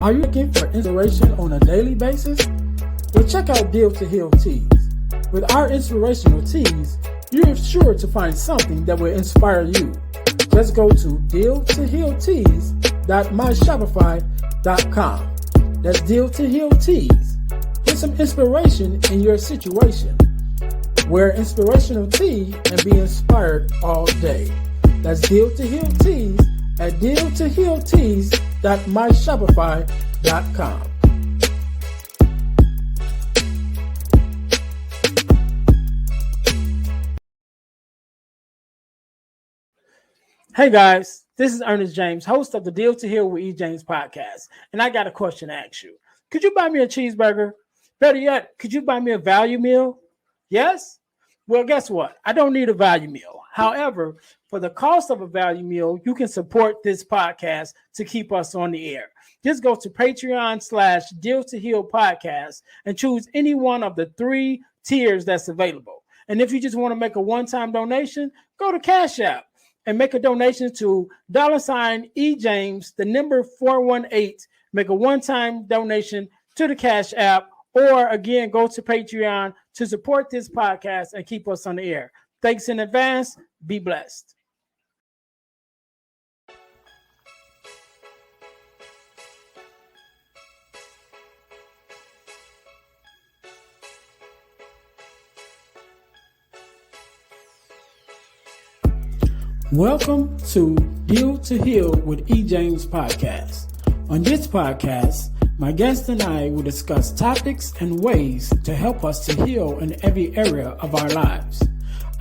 Are you looking for inspiration on a daily basis? Well, check out Deal to Heal Tees. With our inspirational tees, you're sure to find something that will inspire you. Just go to dealtohealtees.myshopify.com. That's Deal to Heal Tees. Get some inspiration in your situation. Wear inspirational tee and be inspired all day. That's Deal to Heal Tees at dealtohealtees.myshopify.com. Hey guys, this is Earnest James, host of the Deal to Heal with E. James podcast, and I got a question to ask you. Could you buy me a cheeseburger? Better yet, could you buy me a value meal? Yes? Well, guess what? I don't need a value meal. However, for the cost of a value meal, you can support this podcast to keep us on the air. Just go to Patreon/Deal to Heal podcast and choose any one of the 3 tiers that's available. And if you just want to make a one-time donation, go to Cash App and make a donation to $EJames, the number 418. Make a one-time donation to the Cash App, or again, go to Patreon to support this podcast and keep us on the air. Thanks in advance. Be blessed. Welcome to Deal to Heal with E. James podcast. On this podcast, my guest and I will discuss topics and ways to help us to heal in every area of our lives.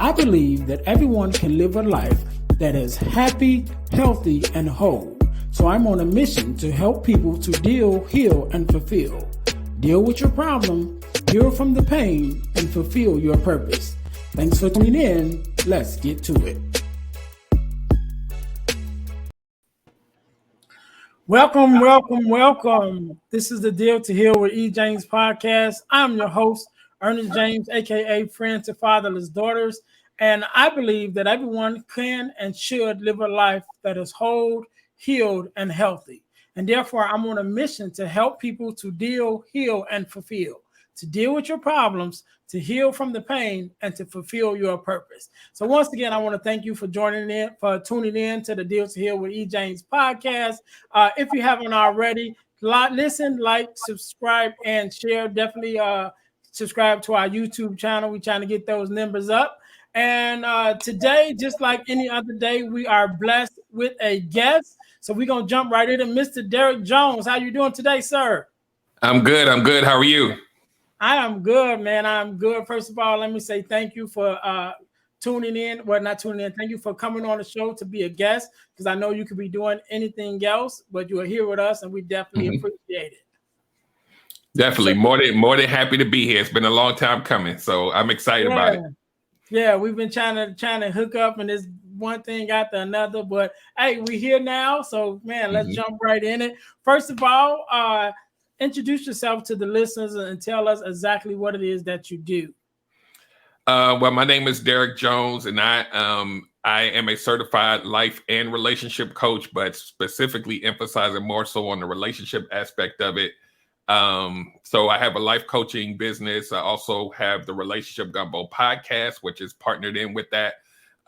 I believe that everyone can live a life that is happy, healthy, and whole. So I'm on a mission to help people to deal, heal, and fulfill. Deal with your problem, heal from the pain, and fulfill your purpose. Thanks for tuning in. Let's get to it. Welcome. This is the Deal to Heal with E. James podcast. I'm your host, Earnest James, aka Friend to Fatherless Daughters. And I believe that everyone can and should live a life that is whole, healed, and healthy. And therefore, I'm on a mission to help people to deal, heal, and fulfill. To deal with your problems, to heal from the pain, and to fulfill your purpose. So once again, I want to thank you for tuning in to the Deal to Heal with E. James podcast. If you haven't already, listen, like, subscribe, and share. Definitely subscribe to our YouTube channel. We're trying to get those numbers up. And today, just like any other day, we are blessed with a guest. So we're going to jump right into Mr. Derrick Jones. How you doing today, sir? I'm good. How are you? I am good, man. I'm good. First of all, let me say thank you for tuning in. Well, not tuning in. Thank you for coming on the show to be a guest, because I know you could be doing anything else, but you are here with us, and we definitely appreciate it. Definitely. More than happy to be here. It's been a long time coming, so I'm excited about it. Yeah, we've been trying to hook up, and there's one thing after another, but hey, we're here now. So, man, let's jump right in it. First of all, introduce yourself to the listeners and tell us exactly what it is that you do. Well, my name is Derrick Jones, and I am a certified life and relationship coach, but specifically emphasizing more so on the relationship aspect of it. So I have a life coaching business. I also have the Relationship Gumbo podcast, which is partnered in with that.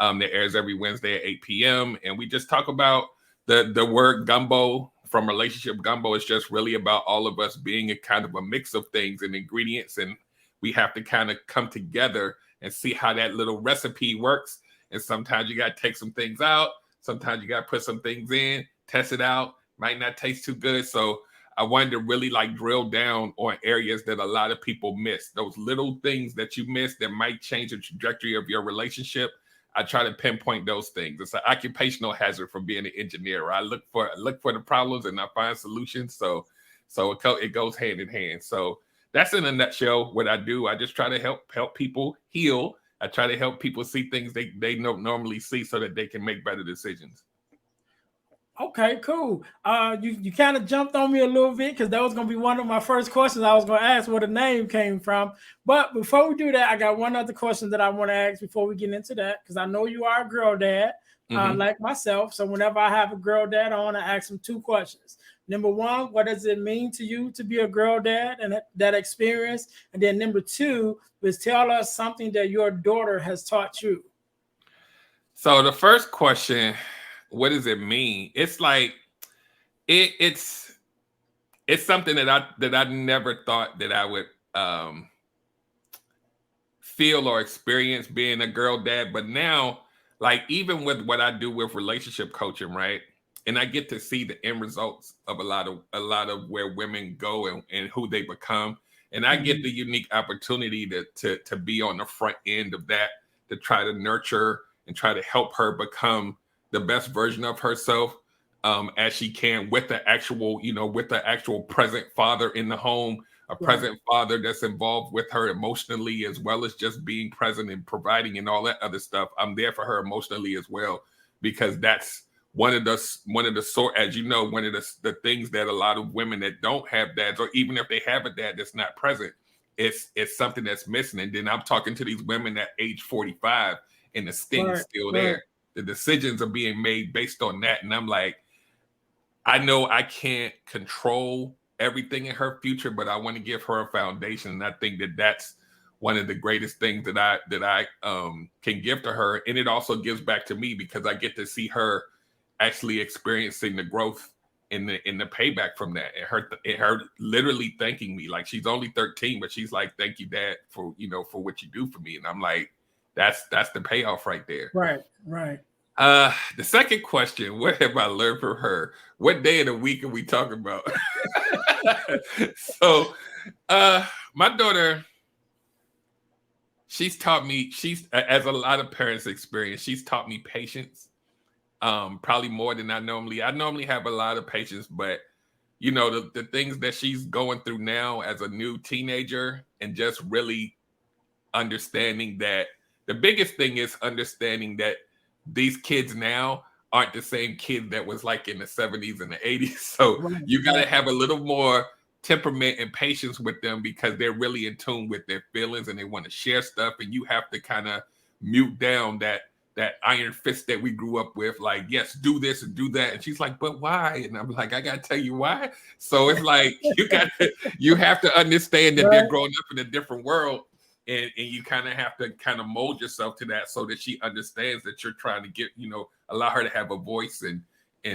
That airs every Wednesday at 8 p.m. And we just talk about the word gumbo. From Relationship Gumbo, it's just really about all of us being a kind of a mix of things and ingredients, and we have to kind of come together and see how that little recipe works. And sometimes you got to take some things out, sometimes you got to put some things in, test it out, might not taste too good. So I wanted to really drill down on areas that a lot of people miss, those little things that you miss that might change the trajectory of your relationship. I try to pinpoint those things. It's an occupational hazard from being an engineer. I look for the problems and I find solutions. So it goes hand in hand. So that's in a nutshell what I do. I just try to help people heal. I try to help people see things they don't normally see so that they can make better decisions. Okay, cool. You kind of jumped on me a little bit because that was gonna be one of my first questions I was gonna ask where the name came from. But before we do that, I got one other question that I want to ask before we get into that because I know you are a girl dad, like myself. So whenever I have a girl dad, I want to ask them two questions. Number one, what does it mean to you to be a girl dad and that experience? And then number two is tell us something that your daughter has taught you. So the first question, what does it mean? It's like it's something that I never thought that I would feel or experience being a girl dad. But now, like even with what I do with relationship coaching, right? And I get to see the end results of a lot of where women go and who they become. And I get the unique opportunity to be on the front end of that, to try to nurture and try to help her become the best version of herself as she can with the actual present father in the home, a present father that's involved with her emotionally, as well as just being present and providing and all that other stuff. I'm there for her emotionally as well, because that's one of the sort, as you know, one of the things that a lot of women that don't have dads, or even if they have a dad that's not present, it's something that's missing. And then I'm talking to these women at age 45 and the sting's still there. The decisions are being made based on that. And I'm like, I know I can't control everything in her future, but I want to give her a foundation. And I think that that's one of the greatest things that I can give to her. And it also gives back to me because I get to see her actually experiencing the growth in the payback from that, and her literally thanking me. Like, she's only 13, but she's like, "Thank you, Dad, for what you do for me." And I'm like, that's the payoff right there. Right. The second question, what have I learned from her? What day of the week are we talking about? So, my daughter, she's taught me, as a lot of parents experience, she's taught me patience. Probably more than I normally have a lot of patience, but the things that she's going through now as a new teenager, and just really understanding that the biggest thing is understanding that these kids now aren't the same kid that was like in the 70s and the 80s. So you got to have a little more temperament and patience with them, because they're really in tune with their feelings and they want to share stuff. And you have to kind of mute down that iron fist that we grew up with, like, yes, do this and do that. And she's like, but why? And I'm like, I got to tell you why. So it's like, you have to understand that they're growing up in a different world. And you kind of have to kind of mold yourself to that, so that she understands that you're trying to get, allow her to have a voice. And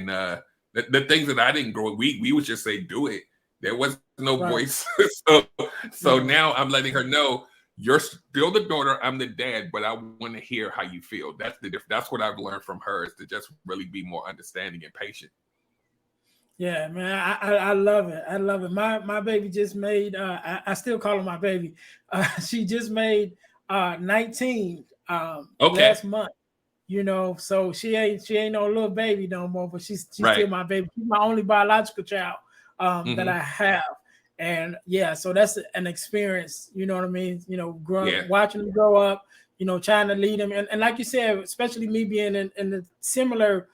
the things that I didn't grow up, we would just say, do it. There was no voice. So now I'm letting her know, you're still the daughter, I'm the dad, but I want to hear how you feel. That's the difference. That's what I've learned from her, is to just really be more understanding and patient. Yeah, man, I love it. I love it. My baby just made, I still call her my baby. She just made 19 last month. So she ain't no little baby no more, but she's still my baby. She's my only biological child that I have. And yeah, so that's an experience, you know what I mean? Watching them grow up, trying to lead them. And like you said, especially me being in a similar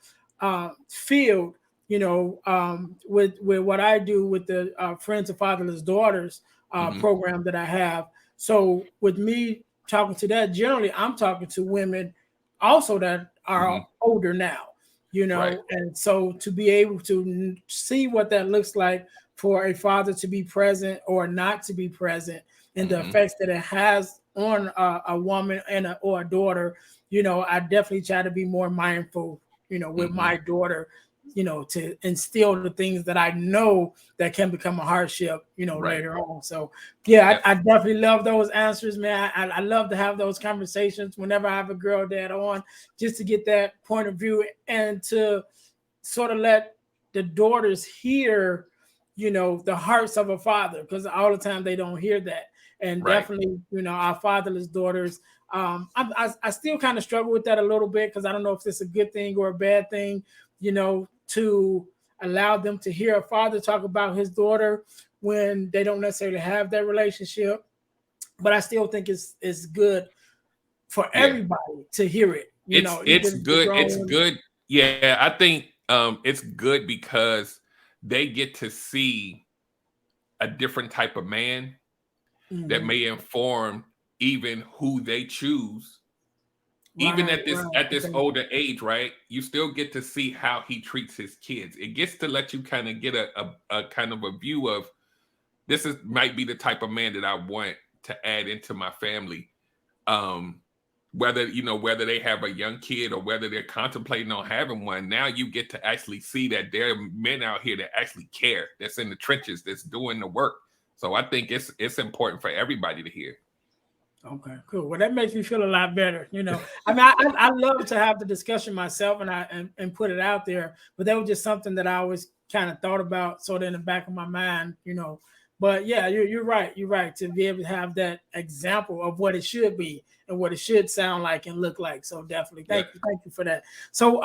field, with what I do with the Friends of Fatherless Daughters program that I have. So with me talking to that, generally I'm talking to women also that are older now, and so to be able to see what that looks like for a father to be present or not to be present, and the effects that it has on a woman or a daughter, I definitely try to be more mindful, with my daughter, to instill the things that I know that can become a hardship, later on. So yeah, I definitely love those answers, man. I love to have those conversations whenever I have a girl dad on, just to get that point of view and to sort of let the daughters hear, the hearts of a father, because all the time they don't hear that. And definitely, our fatherless daughters, I still kind of struggle with that a little bit, because I don't know if it's a good thing or a bad thing, to allow them to hear a father talk about his daughter when they don't necessarily have that relationship. But I still think it's good for everybody to hear it. It's good. It's good. Yeah, I think it's good because they get to see a different type of man that may inform even who they choose. Even at this older age, right? You still get to see how he treats his kids. It gets to let you kind of get a kind of a view of might be the type of man that I want to add into my family. Whether they have a young kid or whether they're contemplating on having one, now you get to actually see that there are men out here that actually care, that's in the trenches, that's doing the work. So I think it's important for everybody to hear. Okay, cool. Well, that makes me feel a lot better. I mean, I love to have the discussion myself and put it out there, but that was just something that I always kind of thought about, sort of in the back of my mind. But yeah, you're right. You're right to be able to have that example of what it should be and what it should sound like and look like. So definitely, thank you for that. So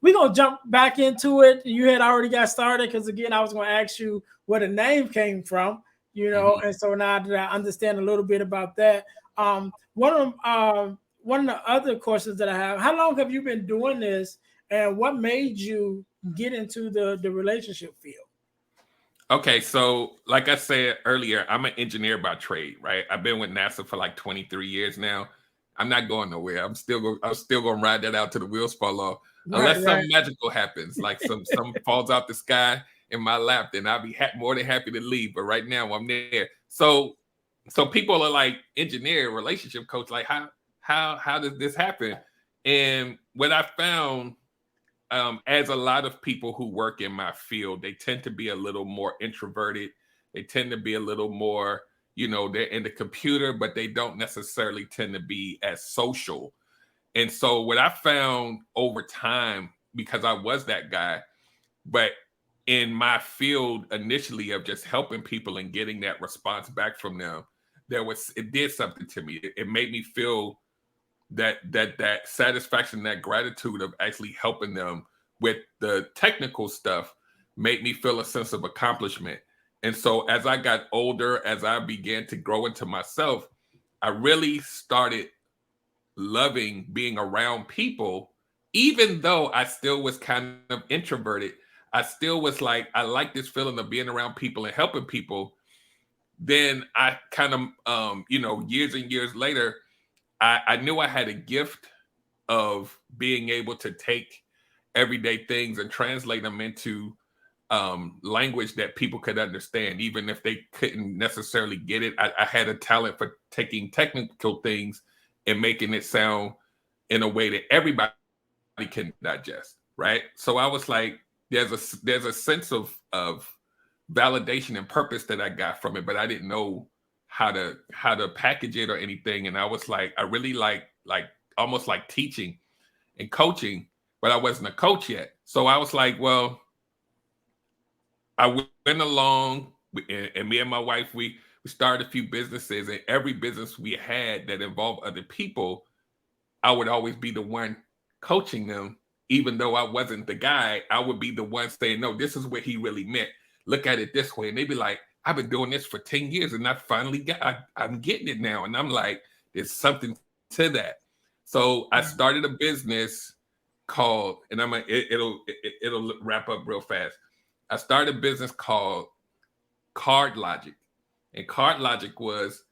we're gonna jump back into it. You had already got started because again, I was gonna ask you where the name came from. And so now that I understand a little bit about that. One of the other questions that I have, how long have you been doing this and what made you get into the relationship field? Okay, so like I said earlier, I'm an engineer by trade, right? I've been with NASA for like 23 years now. I'm not going nowhere. I'm still gonna ride that out till the wheels fall off, unless something magical happens, like some falls out the sky in my lap. Then I'll be more than happy to leave. But right now, I'm there. So people are like, engineer, relationship coach, like how does this happen? And what I found, as a lot of people who work in my field, they tend to be a little more introverted. They tend to be a little more, they're in the computer, but they don't necessarily tend to be as social. And so what I found over time, because I was that guy, but in my field initially of just helping people and getting that response back from them, it did something to me. It made me feel that satisfaction, that gratitude of actually helping them with the technical stuff made me feel a sense of accomplishment. And so as I got older, as I began to grow into myself, I really started loving being around people, even though I still was kind of introverted. I still was like, I like this feeling of being around people and helping people. Then I kind of, years and years later, I knew I had a gift of being able to take everyday things and translate them into language that people could understand, even if they couldn't necessarily get it. I had a talent for taking technical things and making it sound in a way that everybody can digest, right? So I was like, there's a sense of validation and purpose that I got from it, but I didn't know how to package it or anything. And I was like, I really like almost like teaching and coaching, but I wasn't a coach yet. So I was like, well, I went along, and me and my wife, we started a few businesses, and every business we had that involved other people, I would always be the one coaching them. Even though I wasn't the guy, I would be the one saying, no, this is what he really meant. Look at it this way. And they'd be like, I've been doing this for 10 years and I finally I'm getting it now. And I'm like, there's something to that. So I started a business called, and it'll wrap up real fast. I started a business called Card Logic. And Card Logic was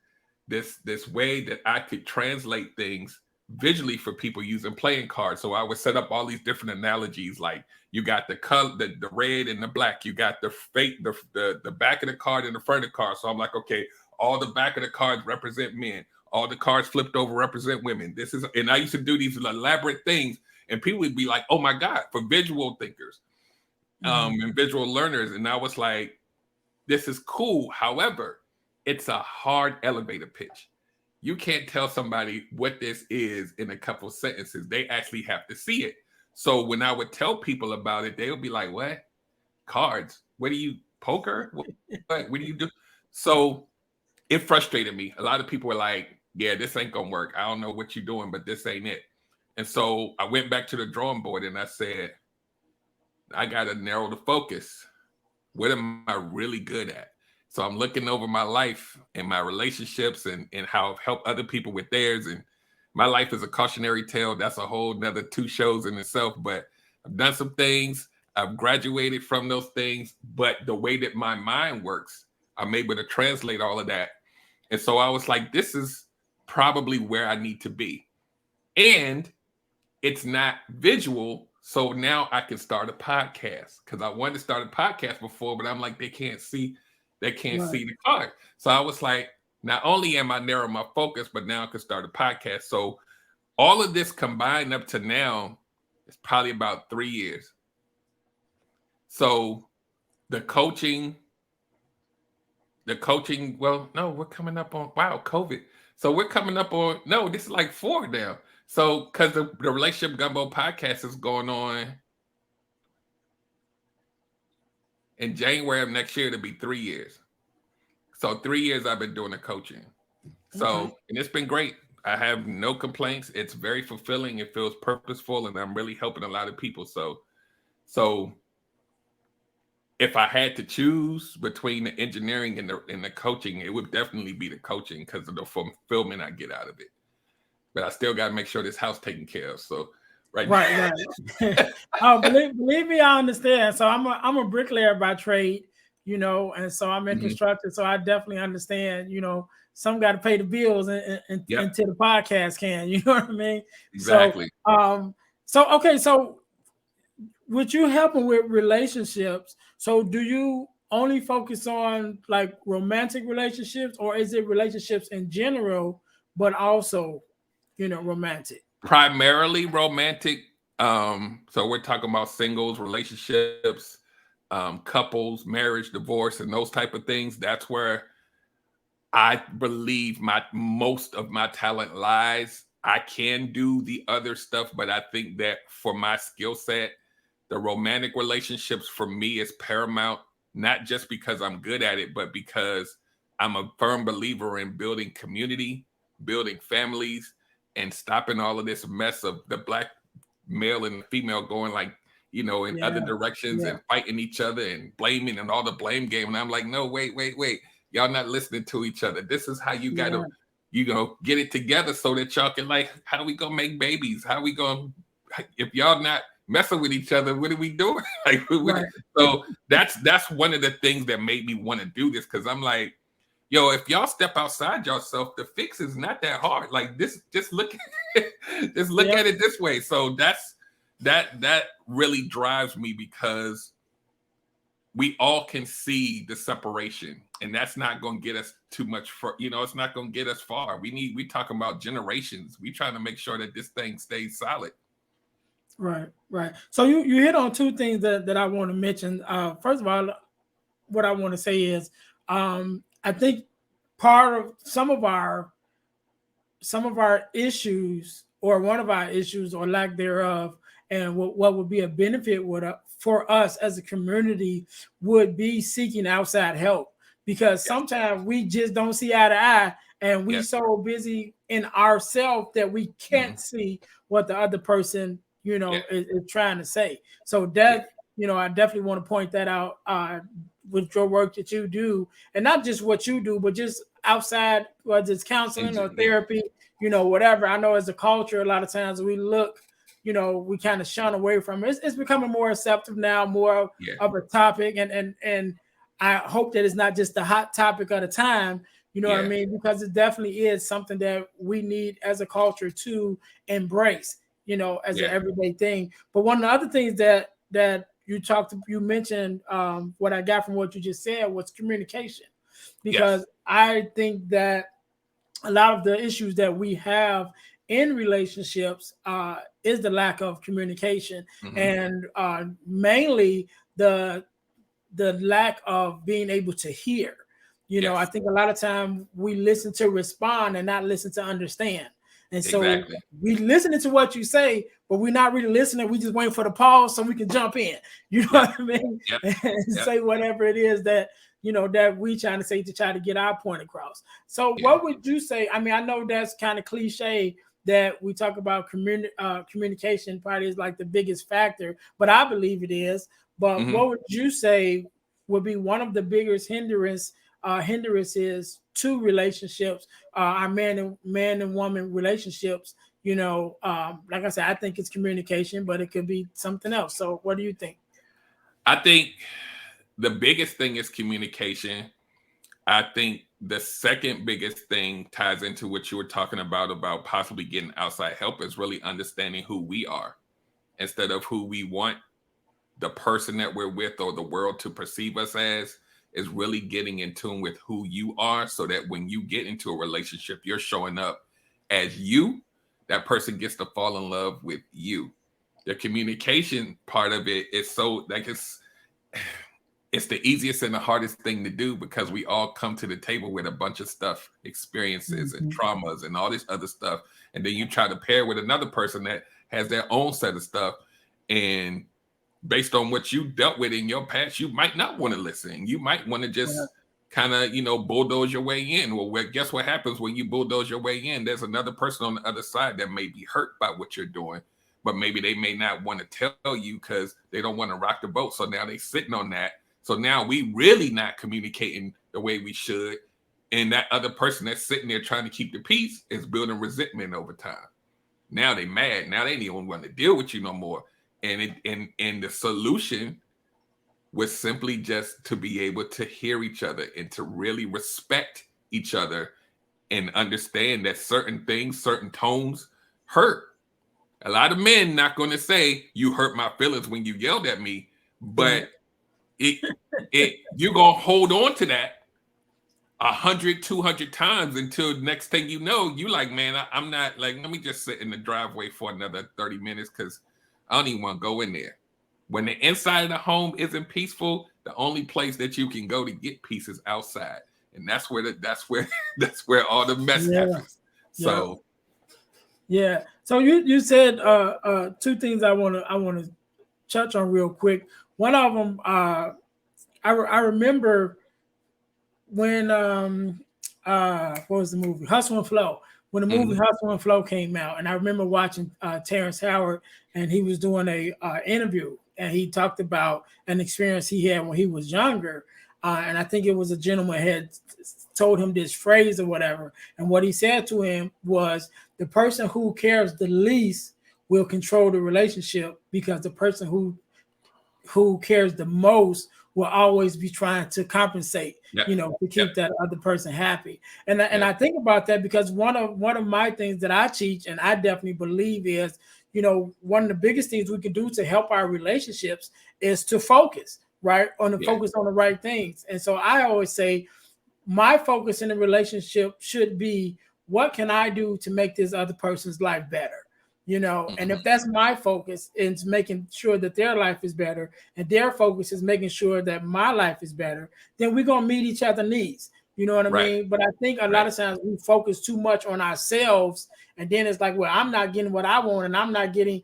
this way that I could translate things visually for people using playing cards. So I would set up all these different analogies, like you got the color, the red and the black, you got the back of the card and the front of the card. So I'm like, okay, all the back of the cards represent men, all the cards flipped over represent women. And I used to do these elaborate things, and people would be like, oh my God, for visual thinkers and visual learners. And I was like, this is cool. However, it's a hard elevator pitch. You can't tell somebody what this is in a couple of sentences. They actually have to see it. So when I would tell people about it, they would be like, what? Cards? What do you, poker? What do you do? So it frustrated me. A lot of people were like, yeah, this ain't gonna work. I don't know what you're doing, but this ain't it. And so I went back to the drawing board and I said, I gotta narrow the focus. What am I really good at? So I'm looking over my life and my relationships and how I've helped other people with theirs. And my life is a cautionary tale. That's a whole nother 2 shows in itself, but I've done some things. I've graduated from those things, but the way that my mind works, I'm able to translate all of that. And so I was like, this is probably where I need to be. And it's not visual. So now I can start a podcast, because I wanted to start a podcast before, but I'm like, they can't see the card. So I was like, not only am I narrowing my focus, but now I can start a podcast. So all of this combined up to now is probably about 3 years. So the coaching, well, no, we're coming up on, COVID. So we're coming up on, no, this is like 4 now. So, because the Relationship Gumbo podcast is going on in January of next year, to be 3 years. So 3 years I've been doing the coaching. So, and it's been great. I have no complaints. It's very fulfilling. It feels purposeful, and I'm really helping a lot of people. So if I had to choose between the engineering and the coaching, it would definitely be the coaching, because of the fulfillment I get out of it. But I still got to make sure this house taken care of. So right. Oh, believe me, I understand. So I'm a bricklayer by trade, and so I'm in construction. So I definitely understand. Some got to pay the bills until the podcast can. You know what I mean? Exactly. So with you helping with relationships, so do you only focus on like romantic relationships, or is it relationships in general, but also, romantic? Primarily romantic. So we're talking about singles, relationships, couples, marriage, divorce, and those type of things. That's where I believe most of my talent lies. I can do the other stuff, but I think that for my skill set, the romantic relationships for me is paramount, not just because I'm good at it, but because I'm a firm believer in building community, building families, and stopping all of this mess of the black male and female going in other directions and fighting each other and blaming and all the blame game. And I'm like, no, wait. Y'all not listening to each other. This is how you got to, get it together so that y'all can how we gonna make babies? How we gonna, if y'all not messing with each other, what are we doing? So that's one of the things that made me want to do this, because I'm like, yo, if y'all step outside yourself, the fix is not that hard. Like this, just look at it this way. So that really drives me, because we all can see the separation, and that's not going to get us too much it's not going to get us far. We talking about generations. We trying to make sure that this thing stays solid. Right. So you hit on two things that I want to mention. First of all, what I want to say is, I think part of some of our issues, or one of our issues or lack thereof, and what would be a benefit for us as a community would be seeking outside help, because sometimes we just don't see eye to eye, and we so busy in ourselves that we can't see what the other person is trying to say. So that I definitely want to point that out with your work that you do, and not just what you do, but just outside, whether it's counseling or therapy, whatever. I know as a culture, a lot of times we look, we kind of shun away from it. It's becoming more accepted now, more of a topic, and I hope that it's not just the hot topic of the time. What I mean? Because it definitely is something that we need as a culture to embrace, as an everyday thing. But one of the other things that you mentioned, what I got from what you just said was communication, because I think that a lot of the issues that we have in relationships is the lack of communication, and mainly the lack of being able to hear. I think a lot of time we listen to respond and not listen to understand. And so we listening to what you say, but we're not really listening. We just waiting for the pause so we can jump in. You know what I mean? And say whatever it is that that we trying to say to try to get our point across. So what would you say? I mean, I know that's kind of cliche that we talk about communication probably is like the biggest factor, but I believe it is. But what would you say would be one of the biggest hindrances to relationships, our man and woman relationships? Like I said, I think it's communication, but it could be something else. So what do you think? I think the biggest thing is communication. I think the second biggest thing ties into what you were talking about possibly getting outside help, is really understanding who we are instead of who we want the person that we're with or the world to perceive us as. Is really getting in tune with who you are, so that when you get into a relationship, you're showing up as you. That person gets to fall in love with you. The communication part of it is so like it's the easiest and the hardest thing to do, because we all come to the table with a bunch of stuff, experiences and traumas and all this other stuff. And then you try to pair with another person that has their own set of stuff. And based on what you dealt with in your past, you might not want to listen. You might want to just kind of, bulldoze your way in. Well, guess what happens when you bulldoze your way in? There's another person on the other side that may be hurt by what you're doing, but maybe they may not want to tell you because they don't want to rock the boat. So now they're sitting on that. So now we really not communicating the way we should. And that other person that's sitting there trying to keep the peace is building resentment over time. Now they mad. Now they don't even want to deal with you no more. And the solution was simply just to be able to hear each other and to really respect each other and understand that certain things, certain tones hurt. A lot of men not going to say you hurt my feelings when you yelled at me, but you're going to hold on to that 100, 200 times until next thing you know, you like, man, I'm not like, let me just sit in the driveway for another 30 minutes because I don't even want to go in there. When the inside of the home isn't peaceful, the only place that you can go to get peace is outside, and that's where all the mess happens. So, yeah. So you said two things I want to touch on real quick. One of them, I remember when what was the movie Hustle and Flow? When the movie Hustle and Flow came out, and I remember watching Terrence Howard, and he was doing a interview, and he talked about an experience he had when he was younger, and I think it was a gentleman had told him this phrase or whatever, and what he said to him was, the person who cares the least will control the relationship, because the person who cares the most will always be trying to compensate, to keep that other person happy. And I think about that because one of my things that I teach, and I definitely believe is, one of the biggest things we can do to help our relationships is to focus, right? Focus on the right things. And so I always say my focus in a relationship should be, what can I do to make this other person's life better? And if that's my focus, is making sure that their life is better, and their focus is making sure that my life is better, then we're going to meet each other's needs. You know what I mean? But I think a lot of times we focus too much on ourselves, and then it's like, well, I'm not getting what I want, and I'm not getting,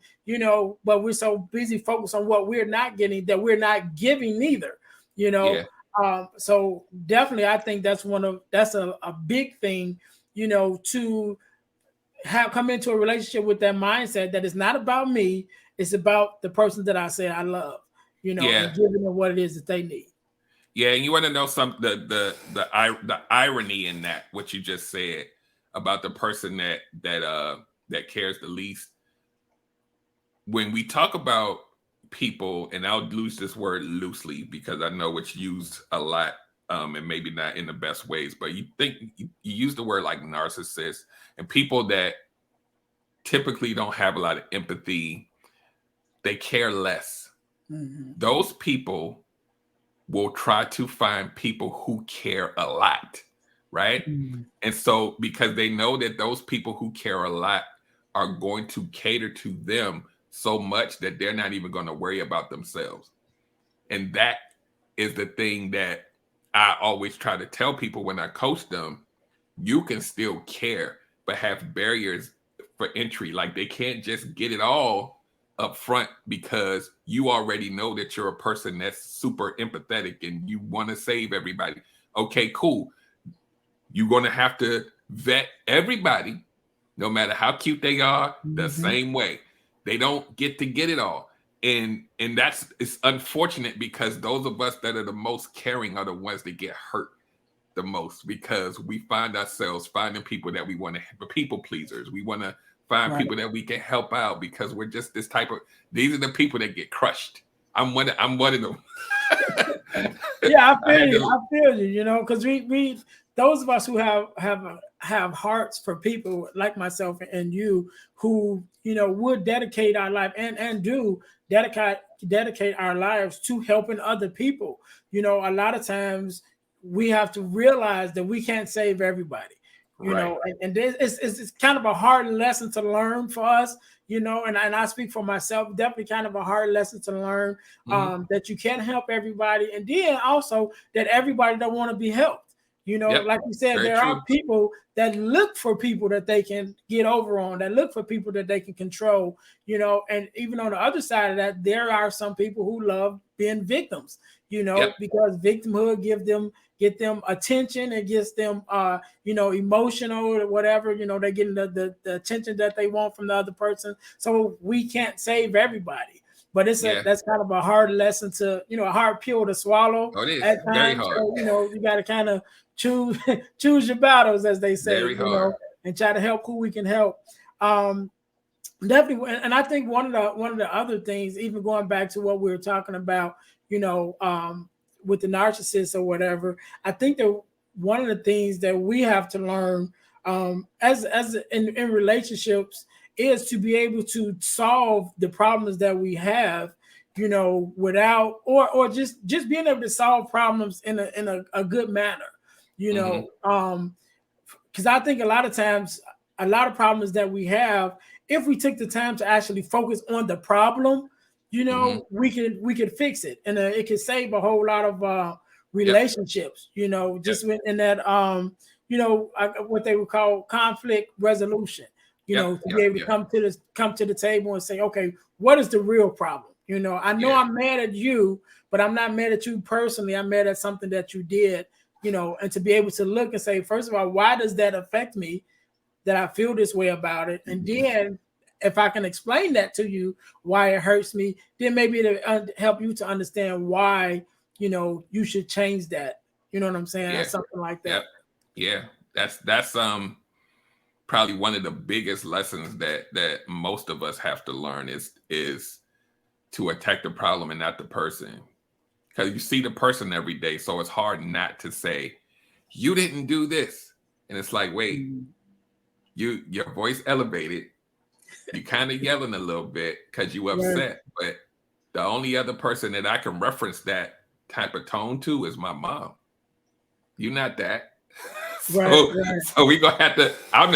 but we're so busy focused on what we're not getting that we're not giving neither, so definitely I think that's a big thing, to come into a relationship with that mindset that it's not about me, it's about the person that I say I love, and giving them what it is that they need. Yeah, and you want to know the irony in that, what you just said about the person that cares the least. When we talk about people, and I'll use this word loosely because I know it's used a lot, and maybe not in the best ways, but you use the word like narcissist, and people that typically don't have a lot of empathy, they care less. Those people will try to find people who care a lot, right? And so because they know that those people who care a lot are going to cater to them so much that they're not even going to worry about themselves. And that is the thing that I always try to tell people when I coach them. You can still care, but have barriers for entry. Like they can't just get it all up front because you already know that you're a person that's super empathetic and you want to save everybody. Okay, cool. You're going to have to vet everybody, no matter how cute they are, the same way. They don't get to get it all. And it's unfortunate because those of us that are the most caring are the ones that get hurt the most, because we find ourselves finding people that we want to, people pleasers. We want to find people that we can help out because we're just these are the people that get crushed I'm one of them. Yeah, I feel you, you know, because we those of us who have hearts for people like myself and you who, you know, would dedicate our life and do dedicate our lives to helping other people. You know, a lot of times we have to realize that we can't save everybody. You Right. know, and it's kind of a hard lesson to learn for us, you know, and I speak for myself, definitely kind of a hard lesson to learn, that you can't help everybody. And then also that everybody don't want to be helped. You know, Yep. like you said, Very there true. are people that look for people that they can get over on, that look for people that they can control, you know, and even on the other side of that, there are some people who love being victims, you know, Yep. because victimhood get them attention, it gets them you know, emotional or whatever, you know, they're getting the attention that they want from the other person. So we can't save everybody. But that's kind of a hard lesson to, you know, a hard pill to swallow Oh, it is at very times. hard. So, you know, you got to kind of choose your battles, as they say, Very you hard. know, and try to help who we can help. Definitely, and I think one of the other things, even going back to what we were talking about, you know, with the narcissist or whatever, I think that one of the things that we have to learn, as in relationships, is to be able to solve the problems that we have, you know, without or just being able to solve problems in a good manner, you know, because I think a lot of times, a lot of problems that we have, if we took the time to actually focus on the problem, you know, we could fix it, and it could save a whole lot of relationships. You know, just in that you know, what they would call conflict resolution. You know, to be able to come to the table and say, okay, what is the real problem? You know, I know I'm mad at you, but I'm not mad at you personally. I'm mad at something that you did. You know, and to be able to look and say, first of all, why does that affect me, that I feel this way about it? And then if I can explain that to you, why it hurts me, then maybe it'll help you to understand why, you know, you should change that. You know what I'm saying? Or something like that. Yeah. That's probably one of the biggest lessons that most of us have to learn is to attack the problem and not the person. Because you see the person every day, so it's hard not to say, you didn't do this. And it's like, wait, your voice elevated. You kind of yelling a little bit because you upset. But the only other person that I can reference that type of tone to is my mom. You're not that. So we gonna have to. I'm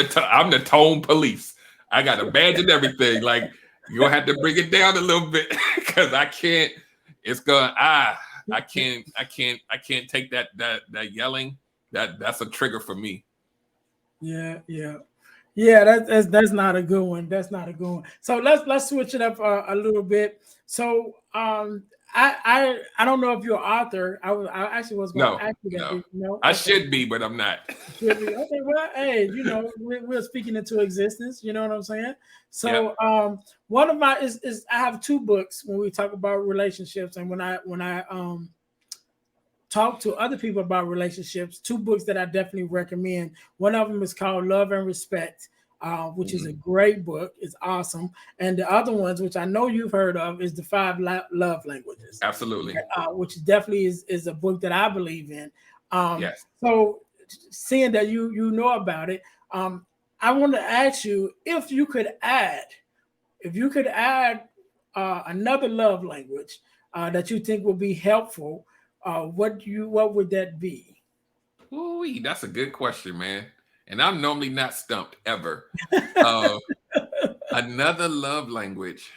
the tone police. I got a badge and everything. Like, you're gonna have to bring it down a little bit because I can't. It's gonna I can't take that yelling. That's a trigger for me. Yeah. That's not a good one. That's not a good one. So let's switch it up a little bit. So I don't know if you're an author. I actually was going to ask you that. No. I should be, but I'm not. Should be. Okay, well, hey, you know, we're speaking into existence. You know what I'm saying? So one of my is I have two books when we talk about relationships, and when I talk to other people about relationships, two books that I definitely recommend. One of them is called Love and Respect, which is a great book. It's awesome. And the other ones, which I know you've heard of, is The Five Love Languages. Absolutely. Which definitely is a book that I believe in. Yes. So seeing that you know about it, I want to ask you if you could add another love language that you think would be helpful, what would that be? Ooh, that's a good question, man. And I'm normally not stumped ever. Another love language.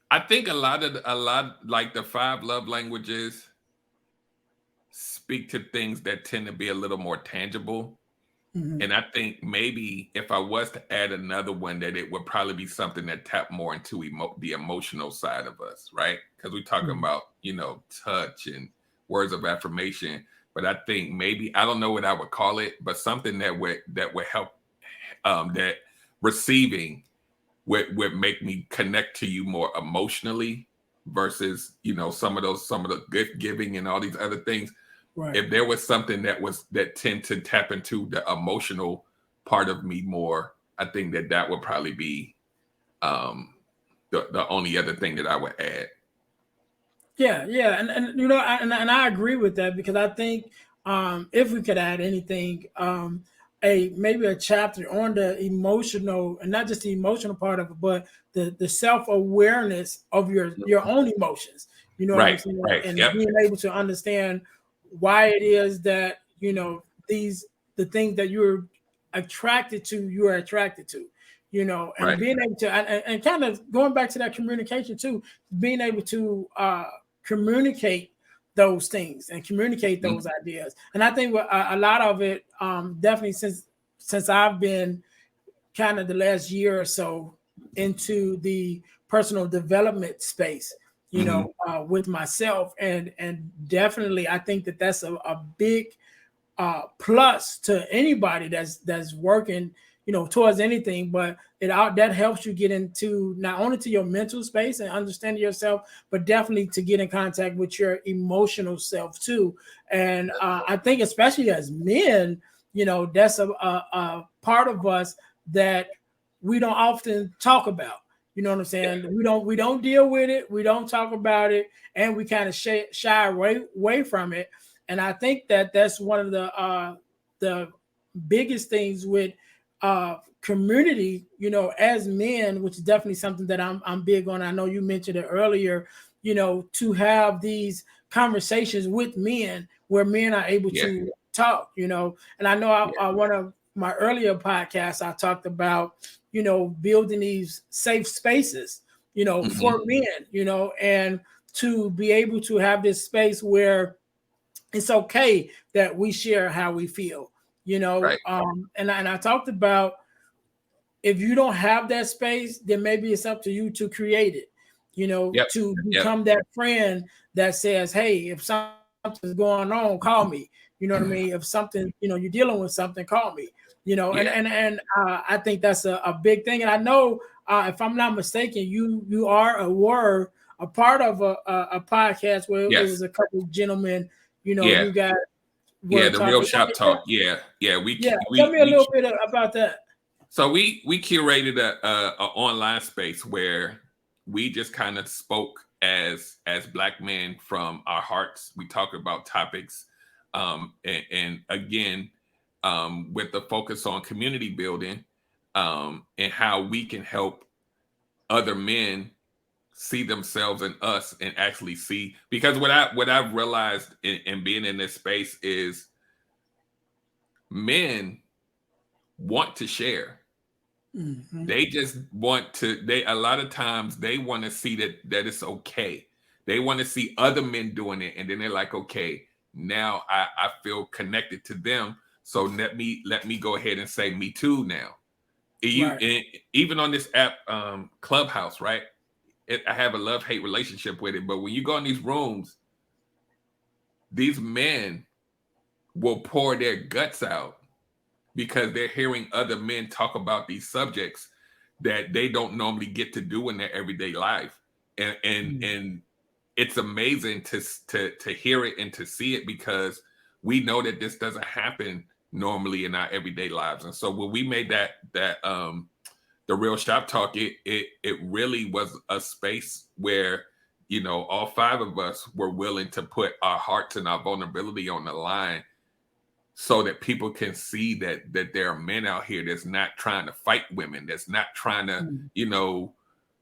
I think a lot like the five love languages speak to things that tend to be a little more tangible. And I think maybe if I was to add another one, that it would probably be something that tapped more into the emotional side of us, right? Because we're talking about, you know, touch and words of affirmation. But I think maybe, I don't know what I would call it, but something that would help, that receiving would make me connect to you more emotionally versus, you know, some of the gift giving and all these other things. Right. If there was something that tend to tap into the emotional part of me more, I think that would probably be the only other thing that I would add. Yeah, and you know, and I agree with that because I think if we could add anything, maybe a chapter on the emotional, and not just the emotional part of it, but the self awareness of your own emotions. You know what I'm Right, saying, right, and yep, being able to understand why it is that the things that you are attracted to, and right, being able to and kind of going back to that communication too, being able to communicate those things and communicate mhm, those ideas. And I think a lot of it, definitely since I've been kind of the last year or so into the personal development space, mhm, with myself, and definitely I think that's a big plus to anybody that's working, towards anything. But that helps you get into not only to your mental space and understanding yourself, but definitely to get in contact with your emotional self too. And I think especially as men, that's a part of us that we don't often talk about. You know what I'm saying? We don't deal with it. We don't talk about it, and we kind of shy away from it. And I think that's one of the biggest things with community, as men, which is definitely something that I'm big on. I know you mentioned it earlier, to have these conversations with men where men are able yeah, to talk, and I know yeah, one of my earlier podcasts, I talked about, building these safe spaces, mhm, for men, and to be able to have this space where it's okay that we share how we feel, right, and I talked about, if you don't have that space, then maybe it's up to you to create it, yep, to yep, become that friend that says, hey, if something's going on, call me. You know what I mean? If something, you're dealing with something, call me. And yeah, I think that's a big thing. And I know, if I'm not mistaken, you are a part of a podcast where it yes, was a couple of gentlemen, yeah, you got yeah. were The real talking. shop talk, yeah, yeah. We Yeah, tell we me a we little bit about that. So we curated a online space where we just kind of spoke as Black men from our hearts. We talk about topics, and again, with the focus on community building, and how we can help other men see themselves in us and actually see. Because what I've realized in being in this space is men want to share. Mhm. They just want to, they a lot of times they want to see that it's okay. They want to see other men doing it, and then they're like, okay, now I feel connected to them. So let me go ahead and say me too now. Right. Even on this app, Clubhouse, right? I have a love-hate relationship with it, but when you go in these rooms, these men will pour their guts out because they're hearing other men talk about these subjects that they don't normally get to do in their everyday life. And it's amazing to hear it and to see it, because we know that this doesn't happen normally in our everyday lives. And so when we made that the real shop talk, it really was a space where, all five of us were willing to put our hearts and our vulnerability on the line, so that people can see that there are men out here that's not trying to fight women, that's not trying to, Mm.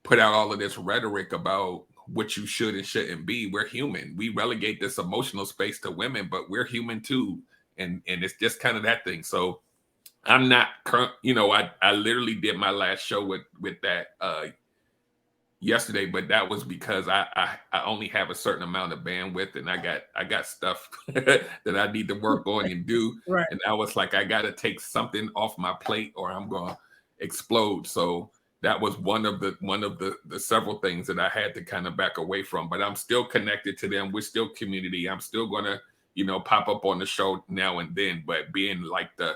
put out all of this rhetoric about what you should and shouldn't be. We're human. We relegate this emotional space to women, but we're human too. And it's just kind of that thing. So I'm not current, I literally did my last show with that yesterday, but that was because I only have a certain amount of bandwidth, and I got stuff that I need to work on and do. Right. And I was like, I got to take something off my plate or I'm gonna explode. So that was one of the several things that I had to kind of back away from. But I'm still connected to them. We're still community. I'm still gonna pop up on the show now and then. But being like the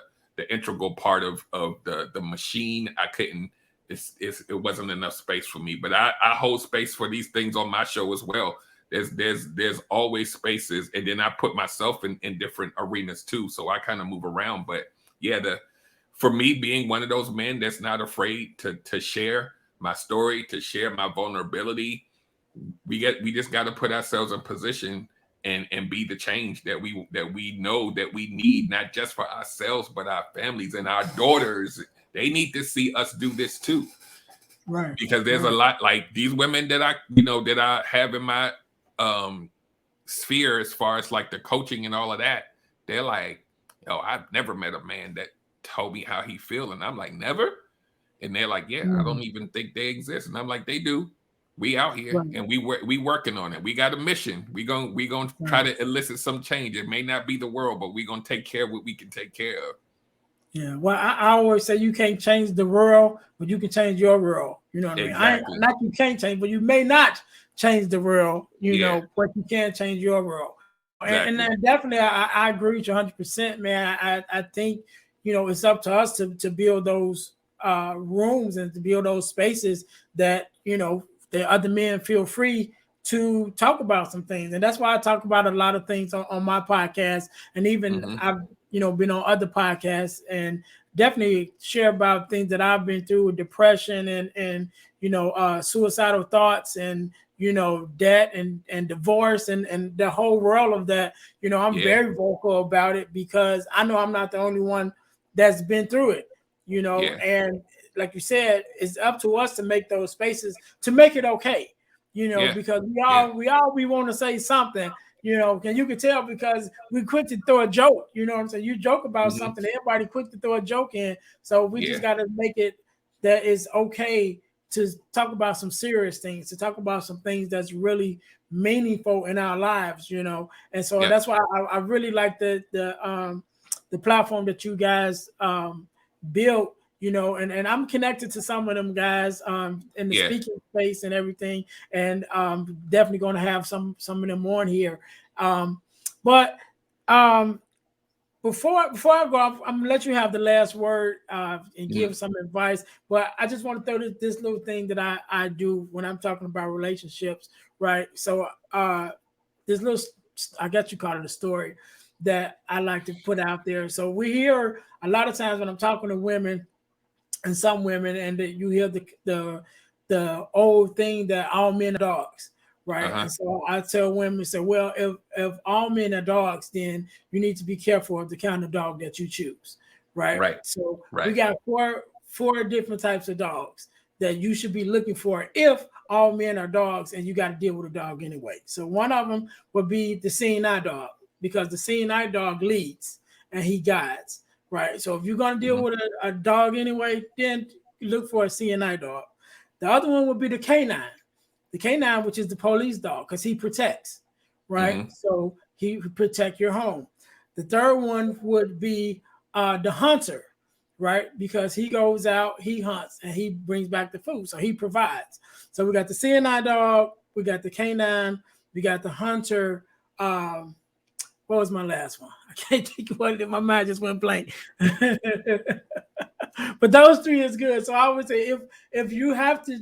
integral part of the machine, I couldn't. It wasn't enough space for me. But I hold space for these things on my show as well. There's always spaces, and then I put myself in different arenas too. So I kind of move around. But yeah, for me, being one of those men that's not afraid to share my story, to share my vulnerability, we just got to put ourselves in position and be the change that we know that we need, not just for ourselves, but our families and our daughters. They need to see us do this too. Right. Because there's a lot like these women that I have in my sphere as far as like the coaching and all of that. They're like, yo, I've never met a man that told me how he feel. And I'm like, never? And they're like, yeah, I don't even think they exist. And I'm like, they do. We out here and we working on it. We got a mission. We gonna try to elicit some change. It may not be the world, but we gonna take care of what we can take care of. Yeah. Well, I always say you can't change the world, but you can change your world. You know what Exactly. I mean? Not you can't change, but you may not change the world, you know, but you can change your world. Exactly. And then definitely I agree with you 100%, man. I think, you know, it's up to us to build those rooms and to build those spaces that, you know, the other men feel free to talk about some things. And that's why I talk about a lot of things on my podcast. And even I've, you know, been on other podcasts and definitely share about things that I've been through, depression and you know, suicidal thoughts and, you know, debt and divorce and the whole world of that. You know, I'm very vocal about it because I know I'm not the only one that's been through it, you know, and like you said, it's up to us to make those spaces to make it okay, you know, because we want to say something, you know, and you can tell because we quick to throw a joke, you know what I'm saying? You joke about something, everybody quick to throw a joke in. So we just got to make it that it's okay to talk about some serious things, to talk about some things that's really meaningful in our lives, you know. And so that's why I really like the platform that you guys built, you know, and I'm connected to some of them guys in the speaking space and everything, and definitely going to have some of them on here. But before I go, I'm gonna let you have the last word and give some advice. But I just want to throw this little thing that I do when I'm talking about relationships, right? So this little, I guess you call it a story that I like to put out there. So we hear a lot of times when I'm talking to women and some women, and that you hear the old thing that all men are dogs, right? And so I tell women, say, well, if all men are dogs, then you need to be careful of the kind of dog that you choose, right? So we got four different types of dogs that you should be looking for if all men are dogs and you got to deal with a dog anyway. So one of them would be the seeing eye dog, because the seeing eye dog leads and he guides. Right. So if you're going to deal with a dog anyway, then you look for a seeing eye dog. The other one would be the canine. The canine, which is the police dog, because he protects. Right. So he protect your home. The third one would be the hunter. Right. Because he goes out, he hunts, and he brings back the food. So he provides. So we got the seeing eye dog. We got the canine. We got the hunter. What was my last one? I can't think of what. My mind just went blank. But those three is good. So I would say if you have to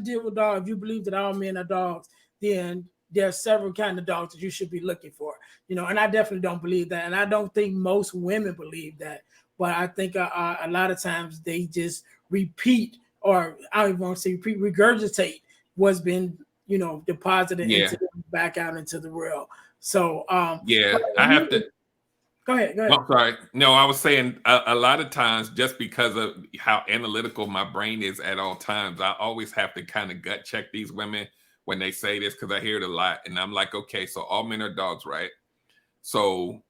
deal with dogs, if you believe that all men are dogs, then there's several kind of dogs that you should be looking for. You know, and I definitely don't believe that, and I don't think most women believe that. But I think a lot of times they just repeat, or I don't even want to say repeat, regurgitate what's been, you know, deposited into them back out into the world. So I have to go ahead. I'm sorry. No, I was saying a lot of times, just because of how analytical my brain is at all times, I always have to kind of gut check these women when they say this, because I hear it a lot, and I'm like, okay, so all men are dogs, right? So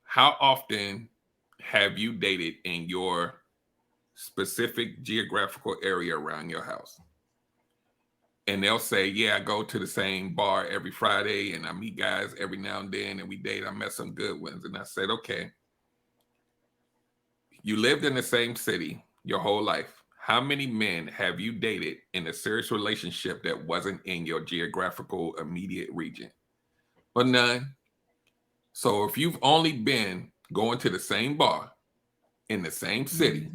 how often have you dated in your specific geographical area around your house? And they'll say, yeah, I go to the same bar every Friday and I meet guys every now and then and we date. I met some good ones. And I said, okay, you lived in the same city your whole life. How many men have you dated in a serious relationship that wasn't in your geographical immediate region? Well, none. So if you've only been going to the same bar in the same city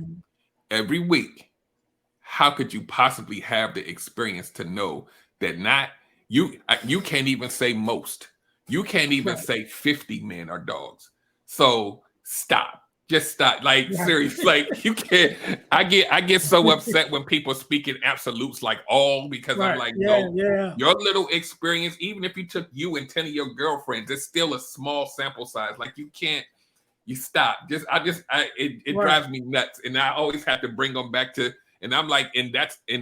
every week, how could you possibly have the experience to know that not you can't even say most. You can't even say 50 men are dogs. So stop. Just stop. Like, seriously, like you can't. I get so upset when people speak in absolutes like all, because I'm like, no, your little experience, even if you took you and 10 of your girlfriends, it's still a small sample size. Like, you can't, you stop. It drives me nuts. And I always have to bring them back to, and I'm like, and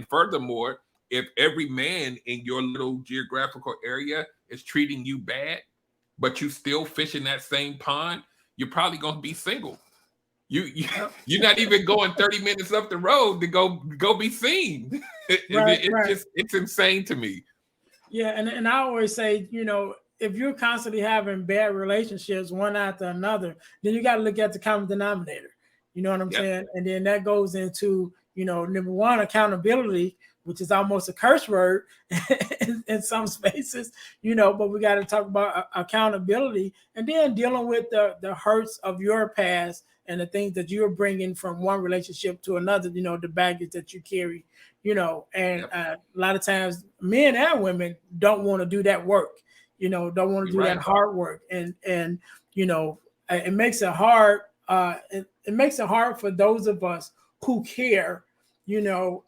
furthermore, if every man in your little geographical area is treating you bad, but you still fish in that same pond, you're probably going to be single. You're not even going 30 minutes up the road to go be seen. It's insane to me. Yeah, and I always say, if you're constantly having bad relationships one after another, then you got to look at the common denominator. You know what I'm saying? And then that goes into, number one, accountability, which is almost a curse word in some spaces, but we got to talk about accountability, and then dealing with the hurts of your past and the things that you're bringing from one relationship to another, the baggage that you carry, and a lot of times men and women don't want to do that work, don't want to do that hard work. And it makes it hard. It makes it hard for those of us who care,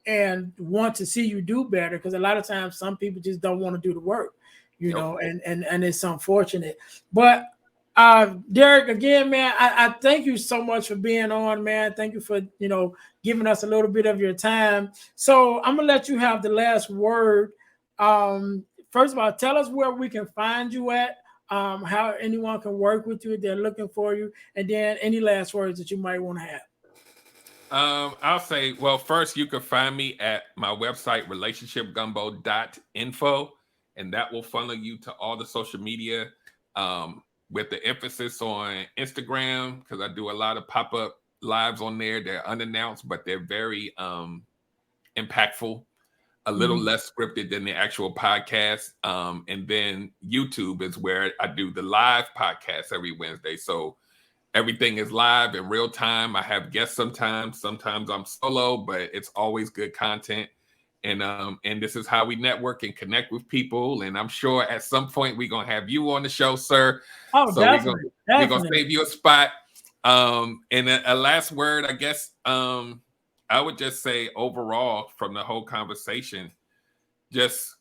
and want to see you do better. Because a lot of times some people just don't want to do the work, and it's unfortunate. But Derrick, again, man, I thank you so much for being on, man. Thank you for, giving us a little bit of your time. So I'm going to let you have the last word. First of all, tell us where we can find you at, how anyone can work with you if they're looking for you, and then any last words that you might want to have. I'll say, well, first, you can find me at my website, relationshipgumbo.info, and that will funnel you to all the social media, with the emphasis on Instagram, because I do a lot of pop-up lives on there. They're unannounced, but they're very impactful, a little less scripted than the actual podcast. And then YouTube is where I do the live podcast every Wednesday. So everything is live in real time. I have guests sometimes I'm solo, but it's always good content. And this is how we network and connect with people. And I'm sure at some point we're gonna have you on the show, sir. Oh, so definitely. We're gonna save you a spot. And a last word, I guess. I would just say overall from the whole conversation, just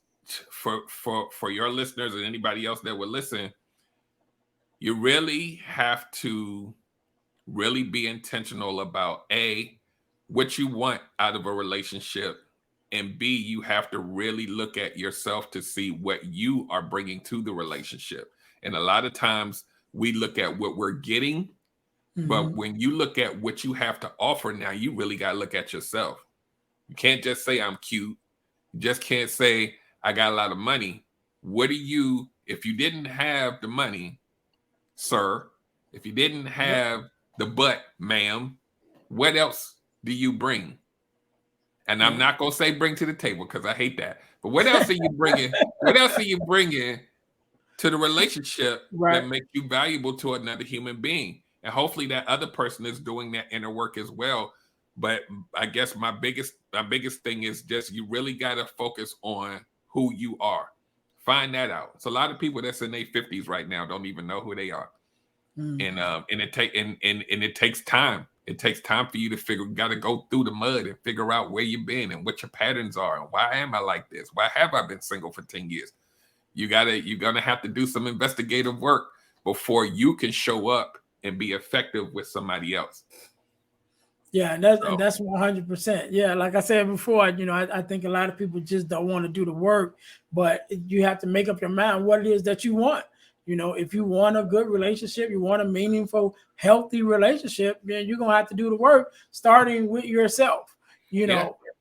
for your listeners and anybody else that would listen, you really have to really be intentional about A, what you want out of a relationship. And B, you have to really look at yourself to see what you are bringing to the relationship. And a lot of times we look at what we're getting, but when you look at what you have to offer now, you really got to look at yourself. You can't just say I'm cute. You just can't say I got a lot of money. What are you, if you didn't have the money, sir, if you didn't have the butt, ma'am, what else do you bring? And I'm not going to say bring to the table because I hate that. But what else are you bringing? What else are you bringing to the relationship that makes you valuable to another human being? And hopefully that other person is doing that inner work as well. But I guess my biggest thing is just you really got to focus on who you are. Find that out. It's a lot of people that's in their 50s right now don't even know who they are. And it takes time. It takes time for you to got to go through the mud and figure out where you've been and what your patterns are and why am I like this? Why have I been single for 10 years? You're going to have to do some investigative work before you can show up and be effective with somebody else. Yeah, and that's 100%. Yeah, like I said before, I think a lot of people just don't want to do the work, but you have to make up your mind what it is that you want. If you want a good relationship, you want a meaningful, healthy relationship, then you're going to have to do the work starting with yourself,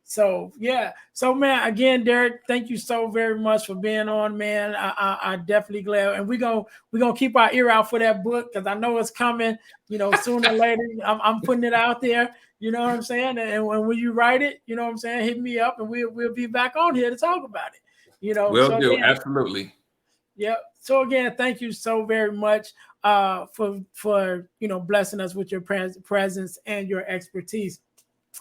So, yeah. So, man, again, Derrick, thank you so very much for being on, man. I definitely glad. And we're gonna keep our ear out for that book because I know it's coming, sooner or later. I'm putting it out there, you know what I'm saying? And when you write it, you know what I'm saying, hit me up and we'll be back on here to talk about it. Will do, absolutely. Yeah. So again, thank you so very much for blessing us with your presence and your expertise.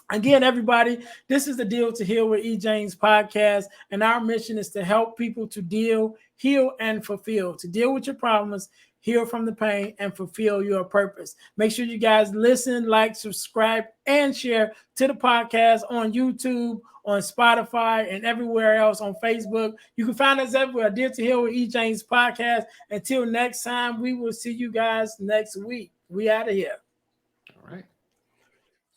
Again, everybody, this is the Deal to Heal with E. James podcast, and our mission is to help people to deal, heal, and fulfill, to deal with your problems, heal from the pain, and fulfill your purpose. Make sure you guys listen, like, subscribe, and share to the podcast on YouTube, on Spotify, and everywhere else, on Facebook. You can find us everywhere. Deal to Heal with E. James Podcast. Until next time, we will see you guys next week. We out of here. All right.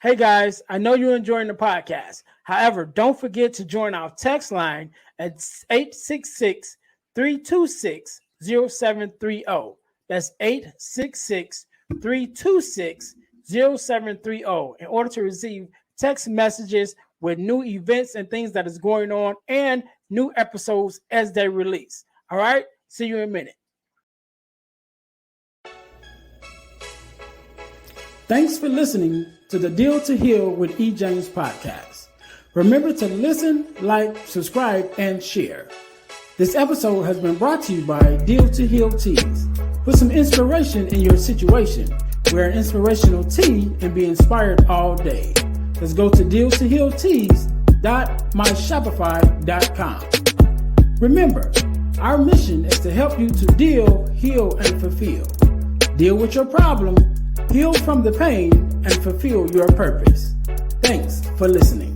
Hey guys, I know you're enjoying the podcast. However, don't forget to join our text line at 866-326-0730. That's 866-326-0730 in order to receive text messages with new events and things that is going on and new episodes as they release. All right, see you in a minute. Thanks for listening to the Deal to Heal with E. James podcast. Remember to listen, like, subscribe, and share. This episode has been brought to you by Deal to Heal Tees. Put some inspiration in your situation. Wear an inspirational tee and be inspired all day. Let's go to dealtohealtees.myshopify.com. Remember, our mission is to help you to deal, heal, and fulfill. Deal with your problem, heal from the pain, and fulfill your purpose. Thanks for listening.